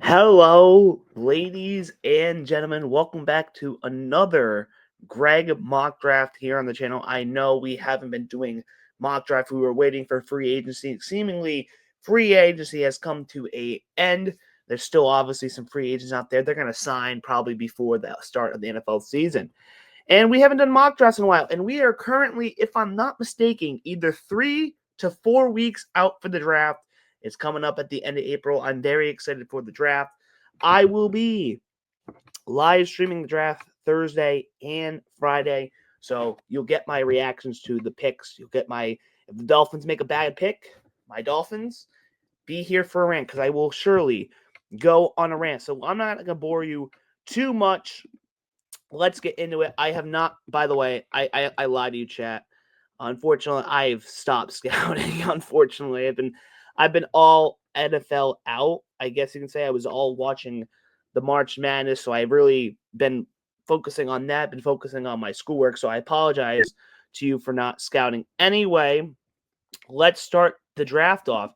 Hello, ladies and gentlemen. Welcome back to another Greg mock draft here on the channel. I know we haven't been doing mock draft. We were waiting for free agency. Seemingly, free agency has come to a end. There's still obviously some free agents out there. They're going to sign probably before the start of the NFL season. And we haven't done mock drafts in a while. And we are currently, if I'm not mistaken, either 3 to 4 weeks out for the draft. It's coming up at the end of April. I'm very excited for the draft. I will be live streaming the draft Thursday and Friday. So you'll get my reactions to the picks. You'll get if the Dolphins make a bad pick, my Dolphins, be here for a rant because I will surely go on a rant. So I'm not going to bore you too much. Let's get into it. I have not, by the way, I lied to you, chat. Unfortunately, I've stopped scouting. Unfortunately, I've been all NFL out. I guess you can say I was all watching the March Madness, so I've really been focusing on that, been focusing on my schoolwork. So I apologize to you for not scouting. Anyway, let's start the draft off.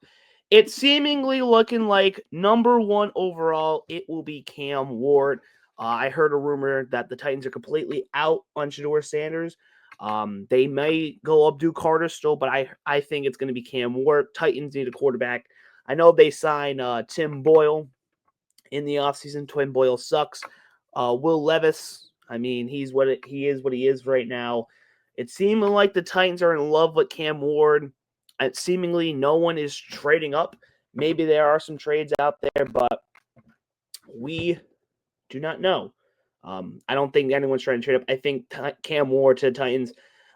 It's seemingly looking like number 1 overall, it will be Cam Ward. I heard a rumor that the Titans are completely out on Shedeur Sanders. They may go Abdul Carter still, but I think it's going to be Cam Ward. Titans need a quarterback. I know they signed Tim Boyle in the offseason. Tim Boyle sucks. Will Levis, I mean, he is what he is right now. It seemed like the Titans are in love with Cam Ward. And seemingly no one is trading up. Maybe there are some trades out there, but we do not know. I don't think anyone's trying to trade up. I think Cam Ward to the Titans.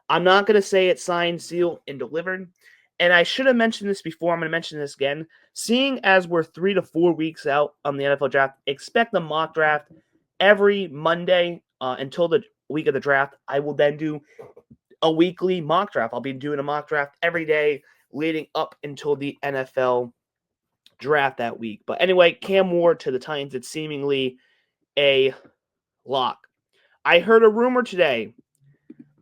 I'm not going to say it's signed, sealed, and delivered. And I should have mentioned this before. I'm going to mention this again. Seeing as we're 3 to 4 weeks out on the NFL draft, expect the mock draft every Monday until the week of the draft. I will then do a weekly mock draft. I'll be doing a mock draft every day leading up until the NFL draft that week. But anyway, Cam Ward to the Titans, it's seemingly a lock. I heard a rumor today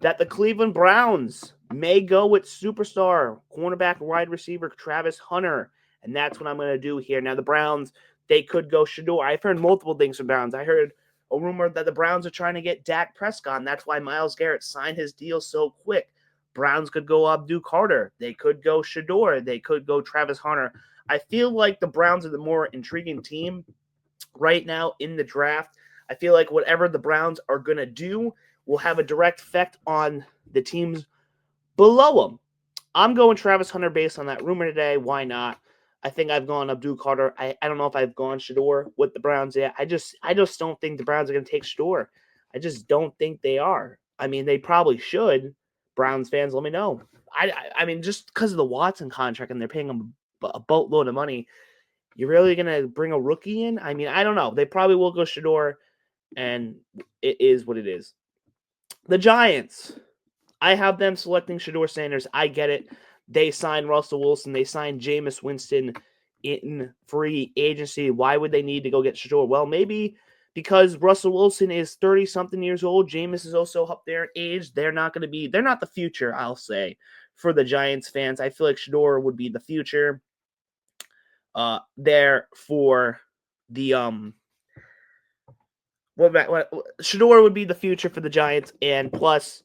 that the Cleveland Browns may go with superstar cornerback wide receiver Travis Hunter, and that's what I'm going to do here. Now, the Browns, they could go Shedeur. I've heard multiple things from Browns. I heard a rumor that the Browns are trying to get Dak Prescott, and that's why Myles Garrett signed his deal so quick. Browns could go Abdul Carter. They could go Shedeur. They could go Travis Hunter. I feel like the Browns are the more intriguing team right now in the draft. I feel like whatever the Browns are going to do will have a direct effect on the teams below them. I'm going Travis Hunter based on that rumor today. Why not? I think I've gone Abdul Carter. I don't know if I've gone Shedeur with the Browns yet. I just don't think the Browns are going to take Shedeur. I just don't think they are. I mean, they probably should. Browns fans, let me know. I mean, just because of the Watson contract and they're paying him a boatload of money, you're really going to bring a rookie in? I mean, I don't know. They probably will go Shedeur, and it is what it is. The Giants, I have them selecting Shedeur Sanders. I get it. They signed Russell Wilson. They signed Jameis Winston in free agency. Why would they need to go get Shedeur? Well, maybe because Russell Wilson is 30-something years old. Jameis is also up there in age. They're not the future, I'll say, for the Giants fans. I feel like Shedeur would be the future there for the Shedeur would be the future for the Giants, and plus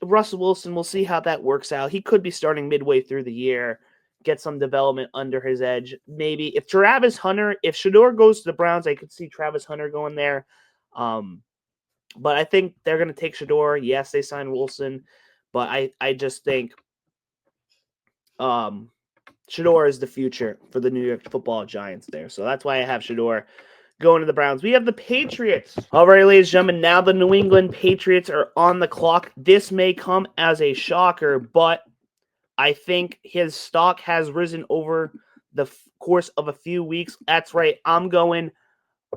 Russell Wilson. We'll see how that works out. He could be starting midway through the year, get some development under his edge. Maybe if Shedeur goes to the Browns, I could see Travis Hunter going there. But I think they're going to take Shedeur. Yes, they signed Wilson, but I just think Shedeur is the future for the New York Football Giants there. So that's why I have Shedeur going to the Browns. We have the Patriots. All right, ladies and gentlemen, now the New England Patriots are on the clock. This may come as a shocker, but I think his stock has risen over the course of a few weeks. That's right. I'm going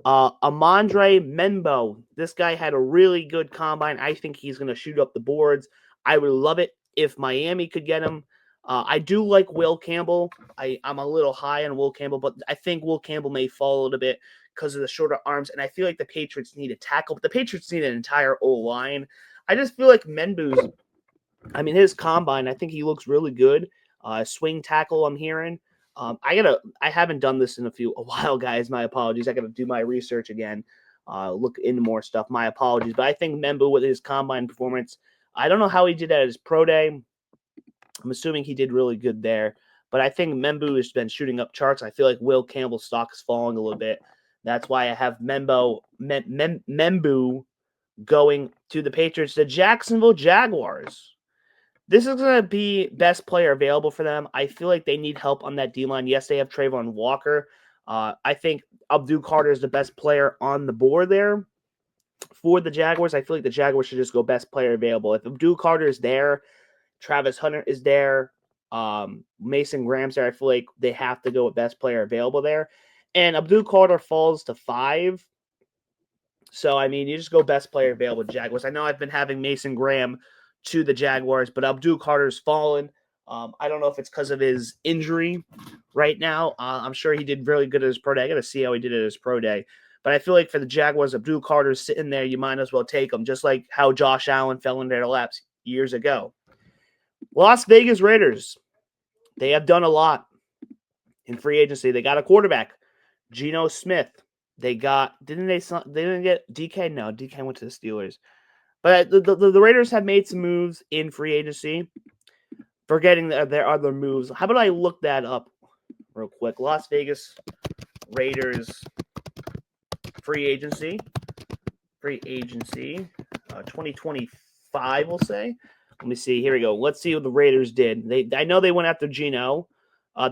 Amandre Membo. This guy had a really good combine. I think he's going to shoot up the boards. I would love it if Miami could get him. I do like Will Campbell. I'm a little high on Will Campbell, but I think Will Campbell may fall a little bit because of the shorter arms, and I feel like the Patriots need a tackle, but the Patriots need an entire O-line. I just feel like his combine, I think he looks really good. Swing tackle, I'm hearing. I haven't done this in a while, guys. My apologies. I gotta do my research again. Look into more stuff. My apologies. But I think Membu with his combine performance, I don't know how he did at his pro day. I'm assuming he did really good there. But I think Membu has been shooting up charts. I feel like Will Campbell's stock is falling a little bit. That's why I have Membu going to the Patriots. The Jacksonville Jaguars. This is going to be best player available for them. I feel like they need help on that D-line. Yes, they have Trayvon Walker. I think Abdul Carter is the best player on the board there for the Jaguars. I feel like the Jaguars should just go best player available. If Abdul Carter is there, Travis Hunter is there, Mason Graham's there, I feel like they have to go with best player available there. And Abdul Carter falls to 5. So, I mean, you just go best player available Jaguars. I know I've been having Mason Graham to the Jaguars, but Abdul Carter's fallen. I don't know if it's because of his injury right now. I'm sure he did really good at his pro day. I got to see how he did at his pro day. But I feel like for the Jaguars, Abdul Carter's sitting there. You might as well take him, just like how Josh Allen fell into their laps years ago. Las Vegas Raiders. They have done a lot in free agency. They got a quarterback, Geno Smith. They didn't get DK? No, DK went to the Steelers. But the Raiders have made some moves in free agency. Forgetting their other moves. How about I look that up real quick? Las Vegas Raiders free agency. 2025, we'll say. Let me see. Here we go. Let's see what the Raiders did. I know they went after Geno.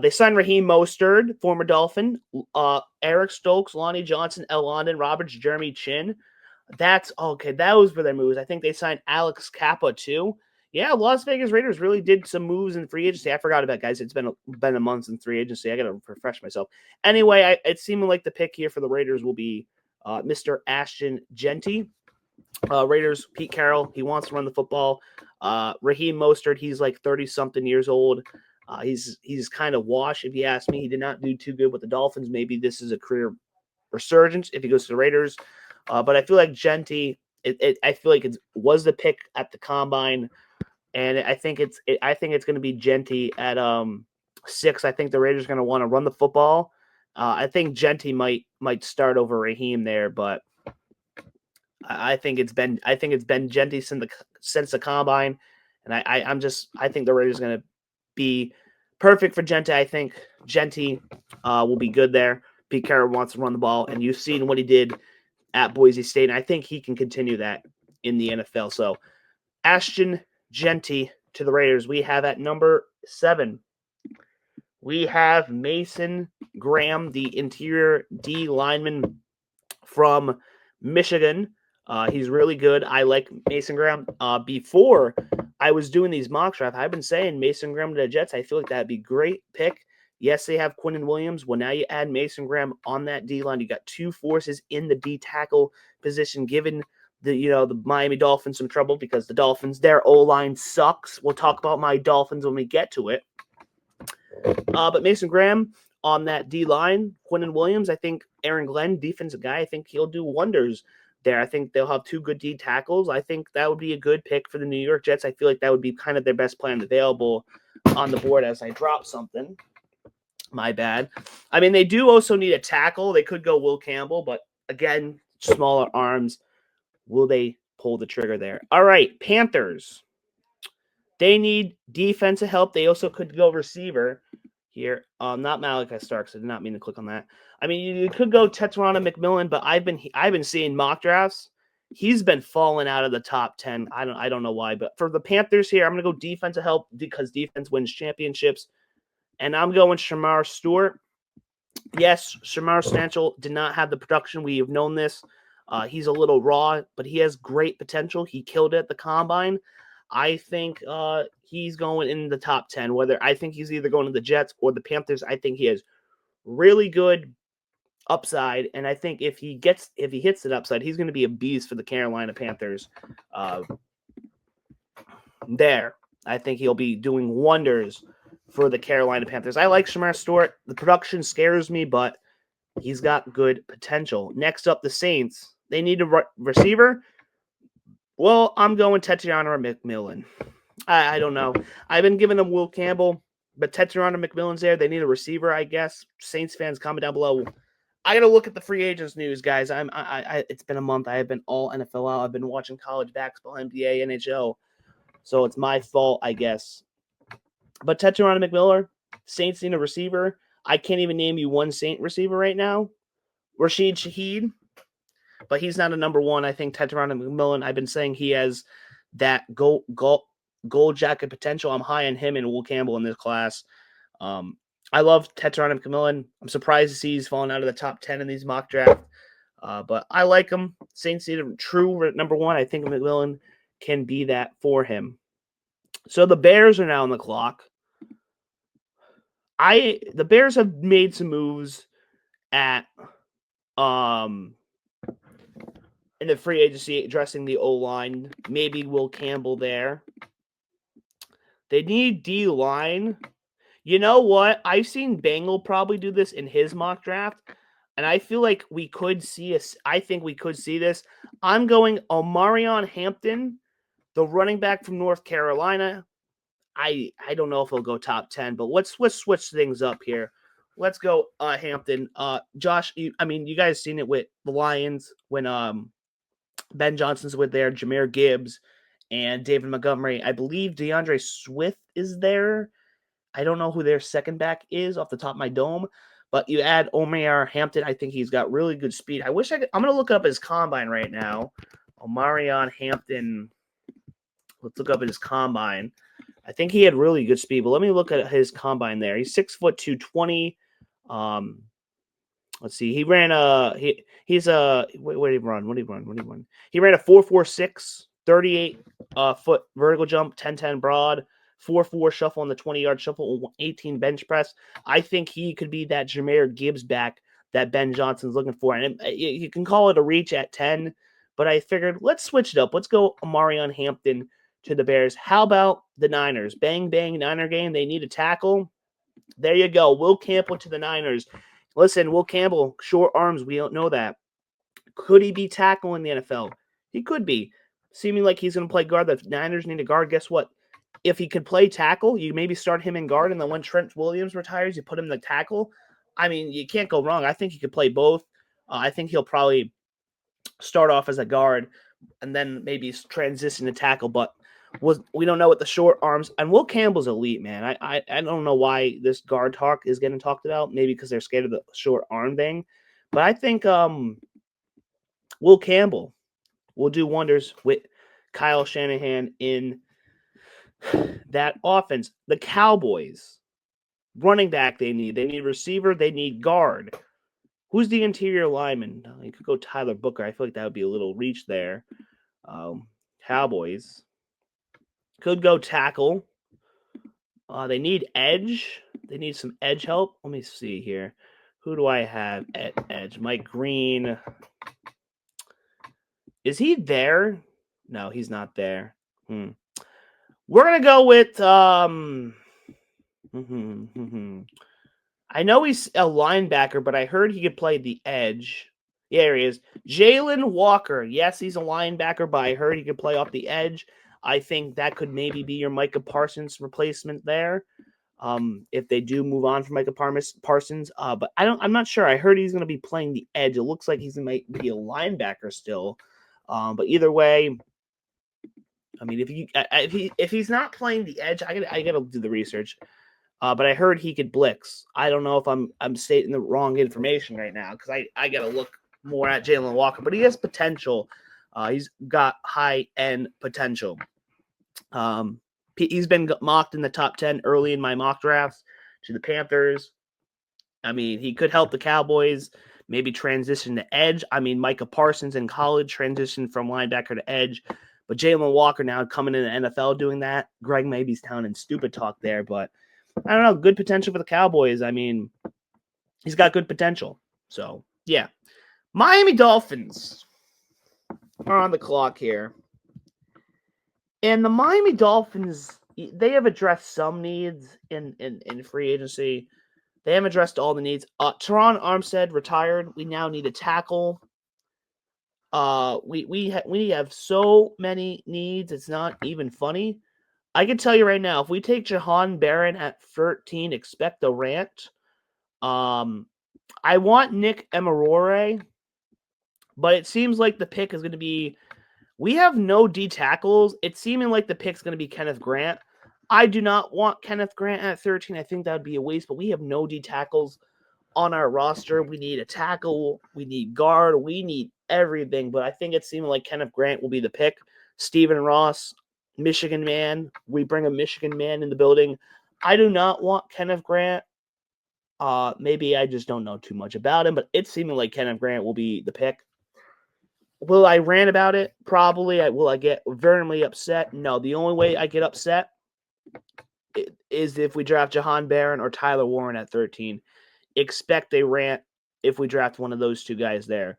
They signed Raheem Mostert, former Dolphin, Eric Stokes, Lonnie Johnson, El London, Roberts, Jeremy Chin. That's okay. That was for their moves. I think they signed Alex Kappa too. Yeah, Las Vegas Raiders really did some moves in free agency. I forgot about it, guys. It's been a month in free agency. I got to refresh myself. Anyway, it's seeming like the pick here for the Raiders will be Mr. Ashton Jeanty. Raiders, Pete Carroll, he wants to run the football. Raheem Mostert, he's like 30-something years old. He's kind of washed, if you ask me. He did not do too good with the Dolphins. Maybe this is a career resurgence if he goes to the Raiders. But I feel like Jeanty, I feel like it was the pick at the combine, and I think it's going to be Jeanty at 6. I think the Raiders are going to want to run the football. I think Jeanty might start over Raheem there, but I think it's been Jeanty since the combine, and I think the Raiders are going to be perfect for Jeanty. I think Jeanty will be good there. Pete Carroll wants to run the ball, and you've seen what he did at Boise State, and I think he can continue that in the NFL. So Ashton Jeanty to the Raiders. We have at number 7. We have Mason Graham, the interior D lineman from Michigan. He's really good. I like Mason Graham. Before I was doing these mock drafts, I've been saying Mason Graham to the Jets. I feel like that'd be a great pick. Yes, they have Quinnen Williams. Well, now you add Mason Graham on that D line. You got 2 forces in the D tackle position, giving the Miami Dolphins some trouble because the Dolphins, their O-line sucks. We'll talk about my Dolphins when we get to it. But Mason Graham on that D line, Quinnen Williams, I think Aaron Glenn, defensive guy, I think he'll do wonders there. I think they'll have 2 good D tackles. I think that would be a good pick for the New York Jets. I feel like that would be kind of their best plan available on the board as I drop something. My bad. I mean, they do also need a tackle. They could go Will Campbell, but again, smaller arms. Will they pull the trigger there? All right, Panthers. They need defensive help. They also could go receiver here. Not Malachi Starks. I did not mean to click on that. I mean, you could go Tetrana McMillan, but I've been seeing mock drafts. He's been falling out of the top 10. I don't know why, but for the Panthers here, I'm gonna go defensive help because defense wins championships. And I'm going Shamar Stewart. Yes, Shamar Stanchel did not have the production. We have known this. He's a little raw, but he has great potential. He killed it at the combine. I think he's going in the top 10. I think he's either going to the Jets or the Panthers. I think he has really good upside, and I think if he hits that upside, he's going to be a beast for the Carolina Panthers. There, I think he'll be doing wonders for the Carolina Panthers. I like Shamar Stewart. The production scares me, but he's got good potential. Next up, the Saints. They need a receiver. Well, I'm going Tatiana McMillan. I don't know. I've been giving him Will Campbell. But Tetrana McMillan's there. They need a receiver, I guess. Saints fans, comment down below. I gotta look at the free agents news, guys. It's been a month. I have been all NFL out. I've been watching college basketball, NBA, NHL. So it's my fault, I guess. But Tetrana McMillan, Saints need a receiver. I can't even name you one Saint receiver right now. Rashid Shaheed, but he's not a number one. I think Tetrana McMillan, I've been saying he has that gold jacket potential. I'm high on him and Will Campbell in this class. I love Tetrana McMillan. I'm surprised to see he's fallen out of the top 10 in these mock drafts. But I like him. Saints need a true number one. I think McMillan can be that for him. So the Bears are now on the clock. The Bears have made some moves at in the free agency addressing the O-line. Maybe Will Campbell there. They need D-line. You know what? I've seen Bengal probably do this in his mock draft, and I feel like we could see I think we could see this. I'm going Omarion Hampton, the running back from North Carolina. I don't know if he'll go top 10, but let's switch things up here. Let's go Hampton. Josh, you guys seen it with the Lions when Ben Johnson's with there, Jahmyr Gibbs, and David Montgomery. I believe DeAndre Swift is there. I don't know who their second back is off the top of my dome, but you add Omarion Hampton. I think he's got really good speed. I'm going to look up his combine right now. Omarion Hampton. Let's look up at his combine. I think he had really good speed, but let me look at his combine there. He's 6 foot 220. Let's see. He ran where did he run? What did he run? He ran a 4.46, 38 foot vertical jump, 10-10 broad, 4.4 shuffle on the 20-yard shuffle, 18 bench press. I think he could be that Jahmyr Gibbs back that Ben Johnson's looking for. And you can call it a reach at 10, but I figured let's switch it up. Let's go Omarion Hampton to the Bears. How about the Niners? Bang, bang, Niner game. They need a tackle. There you go. Will Campbell to the Niners. Listen, Will Campbell, short arms. We don't know that. Could he be tackle in the NFL? He could be. Seeming like he's going to play guard. The Niners need a guard. Guess what? If he could play tackle, you maybe start him in guard, and then when Trent Williams retires, you put him in the tackle. I mean, you can't go wrong. I think he could play both. I think he'll probably start off as a guard and then maybe transition to tackle, but we don't know what the short arms. And Will Campbell's elite, man. I don't know why this guard talk is getting talked about. Maybe because they're scared of the short arm thing. But I think Will Campbell will do wonders with Kyle Shanahan in that offense. The Cowboys, running back they need receiver, they need guard. Who's the interior lineman? You could go Tyler Booker. I feel like that would be a little reach there. Cowboys could go tackle. They need edge. They need some edge help. Let me see here. Who do I have at edge? Mike Green. Is he there? No, he's not there. We're going to go with I know he's a linebacker, but I heard he could play the edge. Yeah, here he is. Jalen Walker. Yes, he's a linebacker, but I heard he could play off the edge. I think that could maybe be your Micah Parsons replacement there. If they do move on from Micah Parsons. But I'm not sure. I heard he's going to be playing the edge. It looks like he's going to be a linebacker still. But either way, I mean, if he's not playing the edge, I gotta do the research. But I heard he could blitz. I don't know if I'm stating the wrong information right now because I got to look more at Jalen Walker. But he has potential. He's got high-end potential. He's been mocked in the top 10 early in my mock drafts to the Panthers. I mean, he could help the Cowboys maybe transition to edge. I mean, Micah Parsons in college transitioned from linebacker to edge. But Jalen Walker now coming in the NFL doing that. Greg maybe's sounding stupid talk there, but I don't know. Good potential for the Cowboys. I mean, he's got good potential. So, yeah. Miami Dolphins are on the clock here. And the Miami Dolphins, they have addressed some needs in free agency. They haven't addressed all the needs. Teron Armstead retired. We now need a tackle. We have so many needs. It's not even funny. I can tell you right now, if we take Jahan Barron at 13, expect a rant. I want Nick Emarore, but it seems like the pick is going to be. We have no D tackles. It's seeming like the pick's going to be Kenneth Grant. I do not want Kenneth Grant at 13. I think that would be a waste, but we have no D tackles on our roster. We need a tackle. We need guard. We need everything, but I think it's seeming like Kenneth Grant will be the pick. Stephen Ross, Michigan man. We bring a Michigan man in the building. I do not want Kenneth Grant. Maybe I just don't know too much about him, but it's seeming like Kenneth Grant will be the pick. Will I rant about it? Probably. Will I get vehemently upset? No. The only way I get upset is if we draft Jahan Barron or Tyler Warren at 13. Expect a rant if we draft one of those two guys there.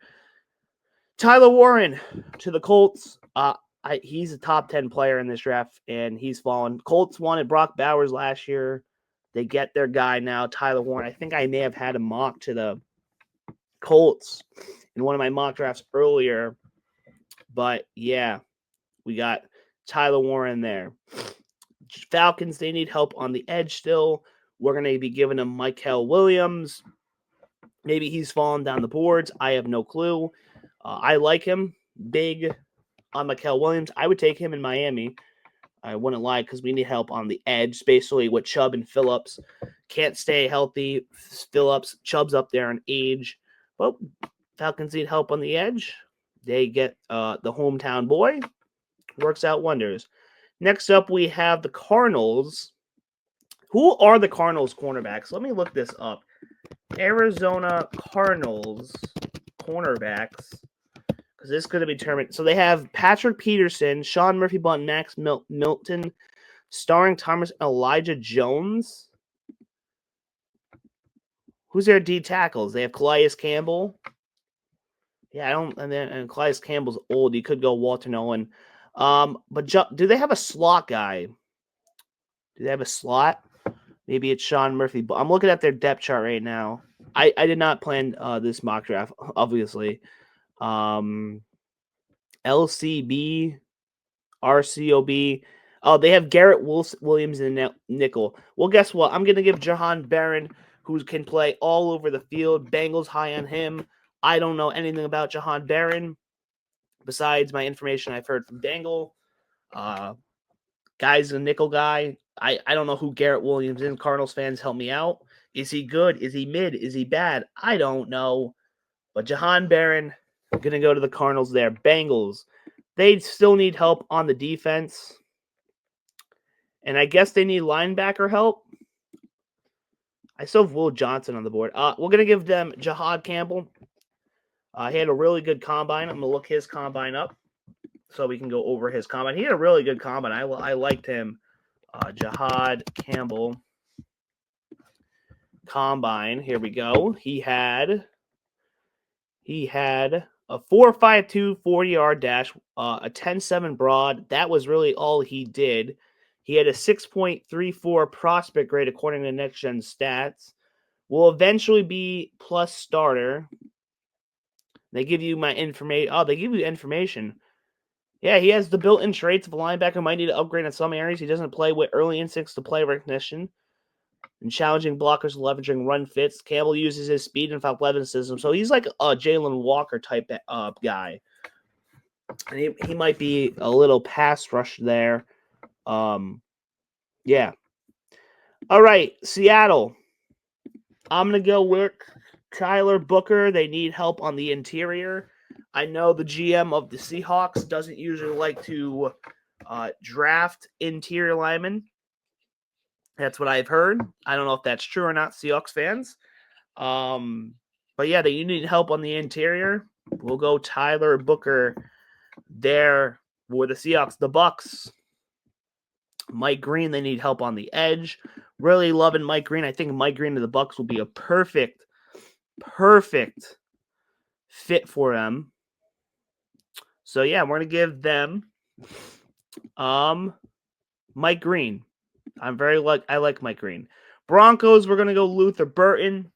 Tyler Warren to the Colts. He's a top 10 player in this draft, and he's fallen. Colts wanted Brock Bowers last year. They get their guy now, Tyler Warren. I think I may have had a mock to the Colts in one of my mock drafts earlier. But, yeah, we got Tyler Warren there. Falcons, they need help on the edge still. We're going to be giving them Mykel Williams. Maybe he's fallen down the boards. I have no clue. I like him. Big on Mykel Williams. I would take him in Miami. I wouldn't lie because we need help on the edge, basically with Chubb and Phillips. Can't stay healthy. Chubb's up there in age. But Falcons need help on the edge. They get the hometown boy. Works out wonders. Next up, we have the Cardinals. Who are the Cardinals cornerbacks? Let me look this up. Arizona Cardinals cornerbacks. Because this is going to be determined. So they have Patrick Peterson, Sean Murphy-Bunting, Max Milton, starring Thomas Elijah Jones. Who's their D tackles? They have Calais Campbell. Yeah, I don't. And Calais Campbell's old. You could go Walter Nolan. But do they have a slot guy? Do they have a slot? Maybe it's Sean Murphy. But I'm looking at their depth chart right now. I did not plan this mock draft, obviously. LCB, RCOB. Oh, they have Garrett Williams in nickel. Well, guess what? I'm going to give Jahan Barron, who can play all over the field. Bengals high on him. I don't know anything about Jahan Barron besides my information I've heard from Dangle. Guy's a nickel guy. I don't know who Garrett Williams is. Cardinals fans, help me out. Is he good? Is he mid? Is he bad? I don't know. But Jahan Barron, going to go to the Cardinals there. Bengals, they still need help on the defense. And I guess they need linebacker help. I still have Will Johnson on the board. We're going to give them Jahad Campbell. He had a really good combine. I'm going to look his combine up so we can go over his combine. He had a really good combine. I liked him. Jahad Campbell combine. Here we go. He had a 4.52 40-yard dash, a 10.7 broad. That was really all he did. He had a 6.34 prospect grade according to Next Gen Stats. Will eventually be plus starter. They give you my information. Oh, they give you information. Yeah, he has the built-in traits of a linebacker. Might need to upgrade in some areas. He doesn't play with early instincts to play recognition and challenging blockers, leveraging run fits. Campbell uses his speed and athleticism, so he's like a Jalen Walker type guy. And he might be a little pass rush there. Yeah. All right, Seattle. I'm going to go with Tyler Booker. They need help on the interior. I know the GM of the Seahawks doesn't usually like to draft interior linemen. That's what I've heard. I don't know if that's true or not, Seahawks fans. But yeah, they need help on the interior. We'll go Tyler Booker there for the Seahawks. The Bucks. Mike Green, they need help on the edge. Really loving Mike Green. I think Mike Green to the Bucks will be a perfect fit for them. So yeah, we're gonna give them Mike Green. I like Mike Green. Broncos, we're gonna go Luther Burton.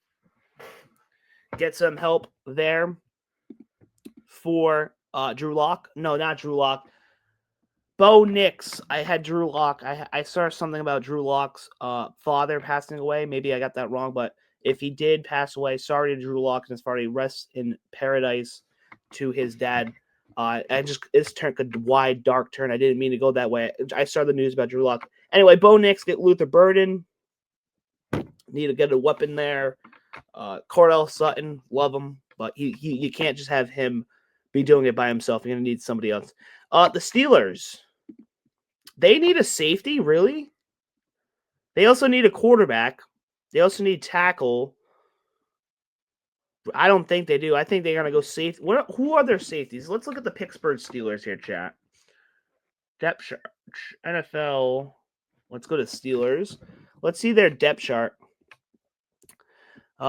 Get some help there for Drew Lock. No, not Drew Lock. Bo Nix. I had Drew Lock. I saw something about Drew Lock's father passing away. Maybe I got that wrong, but if he did pass away, sorry to Drew Lock and his party. Rest in paradise to his dad. It's turned a wide dark turn. I didn't mean to go that way. I saw the news about Drew Lock. Anyway, Bo Nix, get Luther Burden. Need to get a weapon there. Cordell Sutton, love him, but you can't just have him be doing it by himself. You're gonna need somebody else. The Steelers, they need a safety, really. They also need a quarterback. They also need tackle. I don't think they do. I think they're gonna go safe. Who are their safeties? Let's look at the Pittsburgh Steelers here, chat. Depth chart, NFL. Let's go to Steelers. Let's see their depth chart.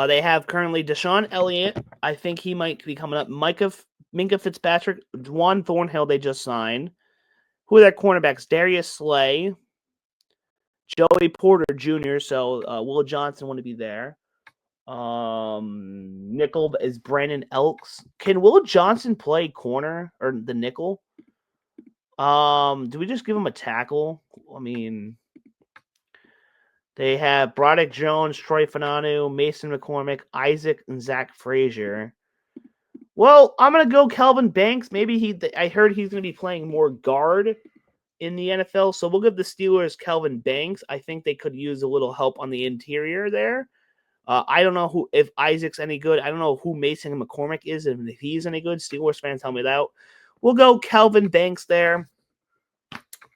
They have currently Deshaun Elliott. I think he might be coming up. Minkah Fitzpatrick, Juan Thornhill they just signed. Who are their cornerbacks? Darius Slay, Joey Porter Jr. So Will Johnson want to be there. Nickel is Brandon Elks. Can Will Johnson play corner or the nickel? Do we just give him a tackle? I mean, they have Broderick Jones, Troy Fananu, Mason McCormick, Isaac, and Zach Frazier. Well, I'm gonna go Kelvin Banks. Maybe I heard he's gonna be playing more guard in the NFL, so we'll give the Steelers Kelvin Banks. I think they could use a little help on the interior there. I don't know if Isaac's any good. I don't know who Mason McCormick is, and if he's any good. Steelers fans, tell me that. We'll go Kelvin Banks there.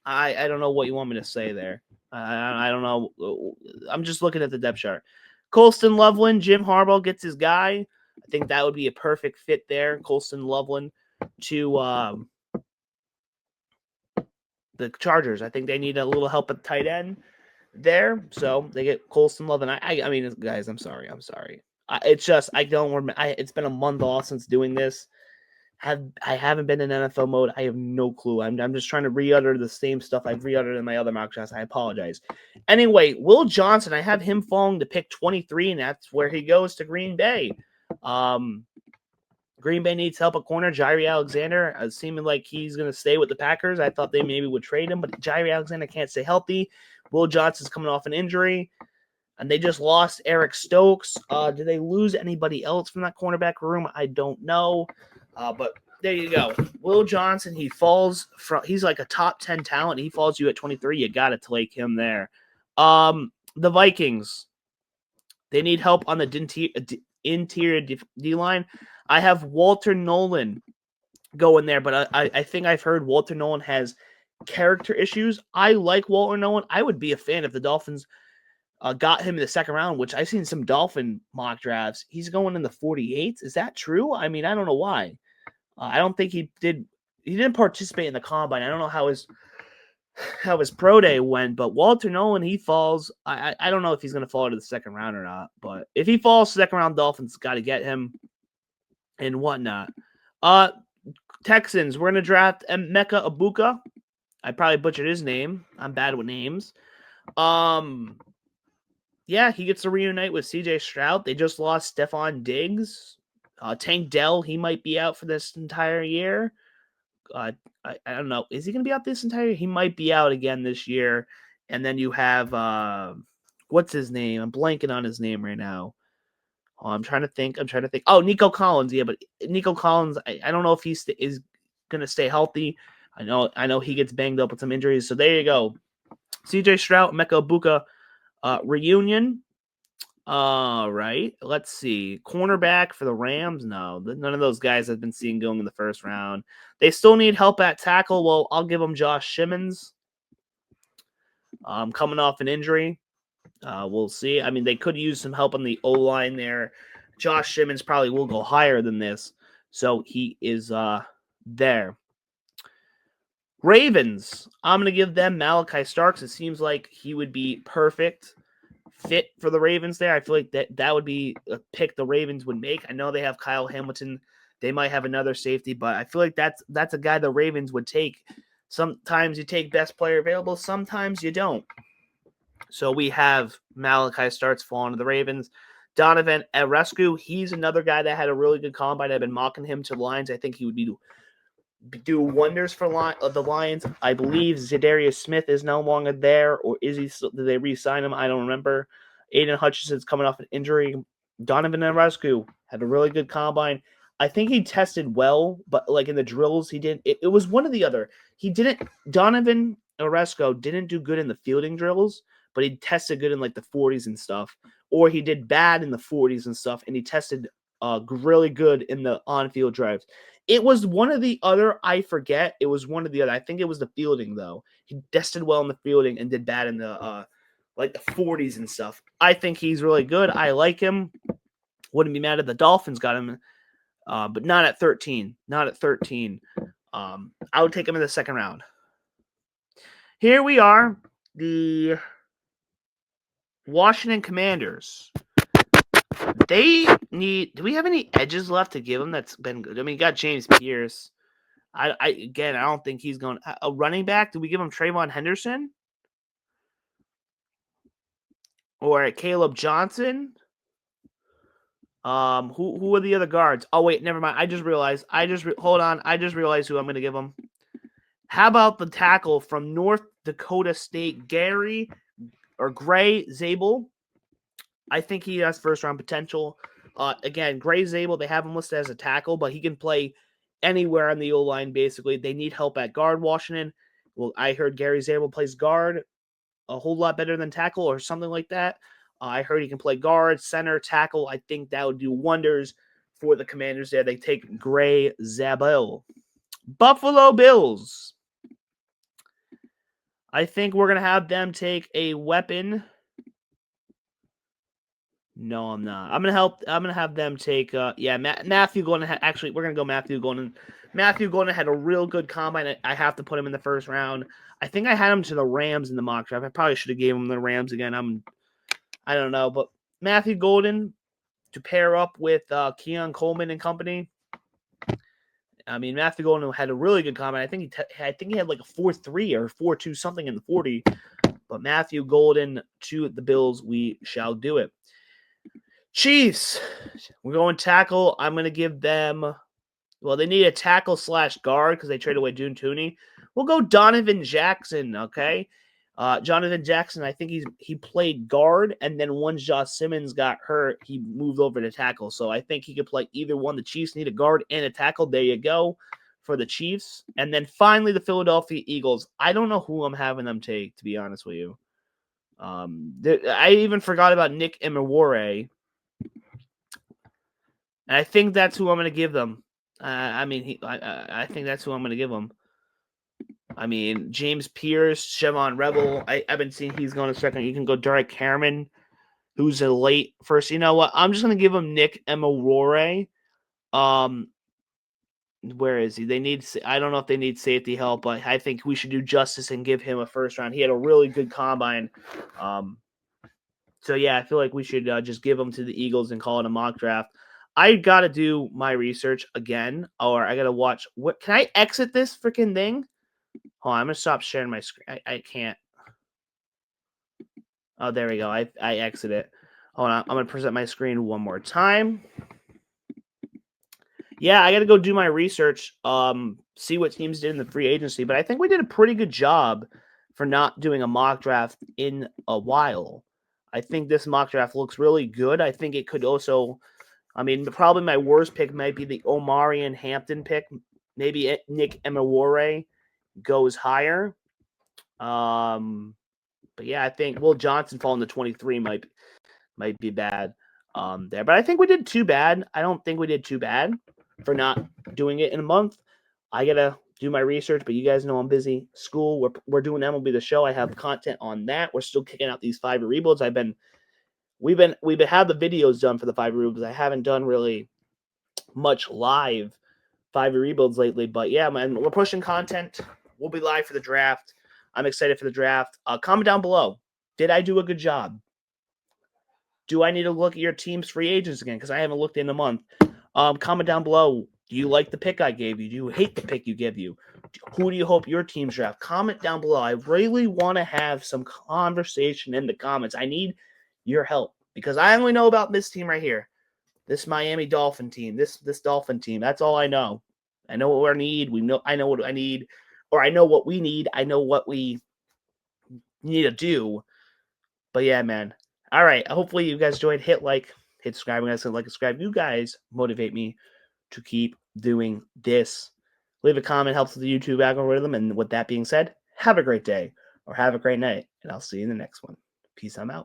I don't know what you want me to say there. I don't know. I'm just looking at the depth chart. Colston Loveland, Jim Harbaugh gets his guy. I think that would be a perfect fit there. Colston Loveland to the Chargers. I think they need a little help at tight end there, so they get Colston Loveland. I mean, guys, I'm sorry. It's just I don't remember. It's been a month off since doing this. I haven't been in NFL mode. I have no clue. I'm just trying to re-utter the same stuff I've re-uttered in my other mock drafts. I apologize. Anyway, Will Johnson, I have him falling to pick 23, and that's where he goes to Green Bay. Green Bay needs help at corner. Jaire Alexander, seeming like he's going to stay with the Packers. I thought they maybe would trade him, but Jaire Alexander can't stay healthy. Will Johnson's coming off an injury, and they just lost Eric Stokes. Did they lose anybody else from that cornerback room? I don't know. But there you go. Will Johnson, he's like a top 10 talent. He falls you at 23. You got to take him there. The Vikings, they need help on the interior D-line. I have Walter Nolan going there, but I think I've heard Walter Nolan has character issues. I like Walter Nolan. I would be a fan if the Dolphins got him in the second round, which I've seen some Dolphin mock drafts. He's going in the 48s. Is that true? I mean, I don't know why. I don't think he did. He didn't participate in the combine. I don't know how his pro day went, but Walter Nolan, he falls. I don't know if he's going to fall to the second round or not, but if he falls second round, Dolphins got to get him and whatnot. Texans, we're going to draft Emeka Egbuka. I probably butchered his name. I'm bad with names. Yeah, he gets to reunite with CJ Stroud. They just lost Stephon Diggs. Tank Dell, he might be out for this entire year. I don't know. Is he going to be out this entire year? He might be out again this year. And then you have, what's his name? I'm blanking on his name right now. Oh, I'm trying to think. Oh, Nico Collins. Yeah, but Nico Collins, I don't know if he is going to stay healthy. I know he gets banged up with some injuries. So there you go. CJ Stroud, Emeka Egbuka reunion. All right. Let's see. Cornerback for the Rams? No, none of those guys I've been seeing going in the first round. They still need help at tackle. Well, I'll give them Josh Simmons. Coming off an injury. We'll see. I mean, they could use some help on the O-line there. Josh Simmons probably will go higher than this. So he is there. Ravens. I'm going to give them Malachi Starks. It seems like he would be perfect fit for the Ravens there. I feel like that would be a pick the Ravens would make. I know they have Kyle Hamilton. They might have another safety, but I feel like that's a guy the Ravens would take. Sometimes you take best player available. Sometimes you don't. So we have Malachi Starks falling to the Ravens. Donovan Erescu, he's another guy that had a really good combine. I've been mocking him to the Lions. I think he would be do wonders for the Lions. I believe Zadarius Smith is no longer there, or is he? Did they re-sign him? I don't remember. Aiden Hutchinson's coming off an injury. Donovan Rescue had a really good combine. I think he tested well, but like in the drills, he didn't. It was one or the other. He didn't. Donovan Orozco didn't do good in the fielding drills, but he tested good in like the 40s and stuff. Or he did bad in the 40s and stuff, and he tested really good in the on-field drives. It was one of the other. I forget. It was one of the other. I think it was the fielding though. He tested well in the fielding and did bad in the like the 40s and stuff. I think he's really good. I like him. Wouldn't be mad if the Dolphins got him, but not at 13. Not at 13. I would take him in the second round. Here we are, the Washington Commanders. They need. Do we have any edges left to give them? That's been good. I mean, you got James Pierce. I don't think he's going. A running back? Do we give him Trayvon Henderson or Caleb Johnson? Who are the other guards? Oh wait, never mind. I just realized. Hold on. I just realized who I'm going to give him. How about the tackle from North Dakota State, Gray Zabel? I think he has first round potential. Again, Gray Zabel, they have him listed as a tackle, but he can play anywhere on the O-line, basically. They need help at guard, Washington. Well, I heard Gary Zabel plays guard a whole lot better than tackle or something like that. I heard he can play guard, center, tackle. I think that would do wonders for the Commanders there. They take Gray Zabel. Buffalo Bills. I think we're going to have them take a weapon. No, I'm not. I'm gonna have them take. Matthew Golden. Actually, we're gonna go Matthew Golden. Matthew Golden had a real good combine. I have to put him in the first round. I think I had him to the Rams in the mock draft. I probably should have gave him the Rams again. I don't know, but Matthew Golden to pair up with Keon Coleman and company. I mean, Matthew Golden had a really good combine. I think he had like a 4.3 or 4.2 something in the 40. But Matthew Golden to the Bills. We shall do it. Chiefs, we're going tackle. I'm going to give them, well, they need a tackle / guard because they traded away June Tooney. We'll go Donovan Jackson, okay? Jonathan Jackson, I think he played guard, and then once Josh Simmons got hurt, he moved over to tackle. So I think he could play either one. The Chiefs need a guard and a tackle. There you go for the Chiefs. And then finally, the Philadelphia Eagles. I don't know who I'm having them take, to be honest with you. I even forgot about Nick Emeagware. And I think that's who I'm going to give them. I think that's who I'm going to give them. I mean, James Pierce, Chevon Rebel. I've been seeing he's going to second. You can go Derek Harriman, who's a late first. You know what? I'm just going to give him Nick Emeagware. Where is he? I don't know if they need safety help, but I think we should do justice and give him a first round. He had a really good combine. So yeah, I feel like we should just give him to the Eagles and call it a mock draft. I got to do my research again, or I got to watch. What can I exit this freaking thing? Hold on, I'm going to stop sharing my screen. I can't. Oh, there we go. I exit it. Hold on, I'm going to present my screen one more time. Yeah, I got to go do my research, see what teams did in the free agency, but I think we did a pretty good job for not doing a mock draft in a while. I think this mock draft looks really good. I think it could also... I mean, probably my worst pick might be the Omarion Hampton pick. Maybe Nick Emeagware goes higher. But yeah, I think Will Johnson falling to 23 might be bad there. But I think we did too bad. I don't think we did too bad for not doing it in a month. I gotta do my research, but you guys know I'm busy. School, we're doing MLB The Show. I have content on that. We're still kicking out these 5 rebuilds. We've been had the videos done for the 5 rebuilds. I haven't done really much live 5 rebuilds lately, but yeah, man, we're pushing content. We'll be live for the draft. I'm excited for the draft. Comment down below. Did I do a good job? Do I need to look at your team's free agents again? Because I haven't looked in a month. Comment down below. Do you like the pick I gave you? Do you hate the pick you give you? Who do you hope your team's draft? Comment down below. I really want to have some conversation in the comments. I need your help because I only know about this team right here. This Miami Dolphin team. This Dolphin team. That's all I know. I know what we need. I know what I need, or I know what we need. I know what we need to do. But yeah, man. All right. Hopefully you guys enjoyed. Hit like, hit subscribe. Guys, like, subscribe. You guys motivate me to keep doing this. Leave a comment, helps with the YouTube algorithm. And with that being said, have a great day or have a great night. And I'll see you in the next one. Peace. I'm out.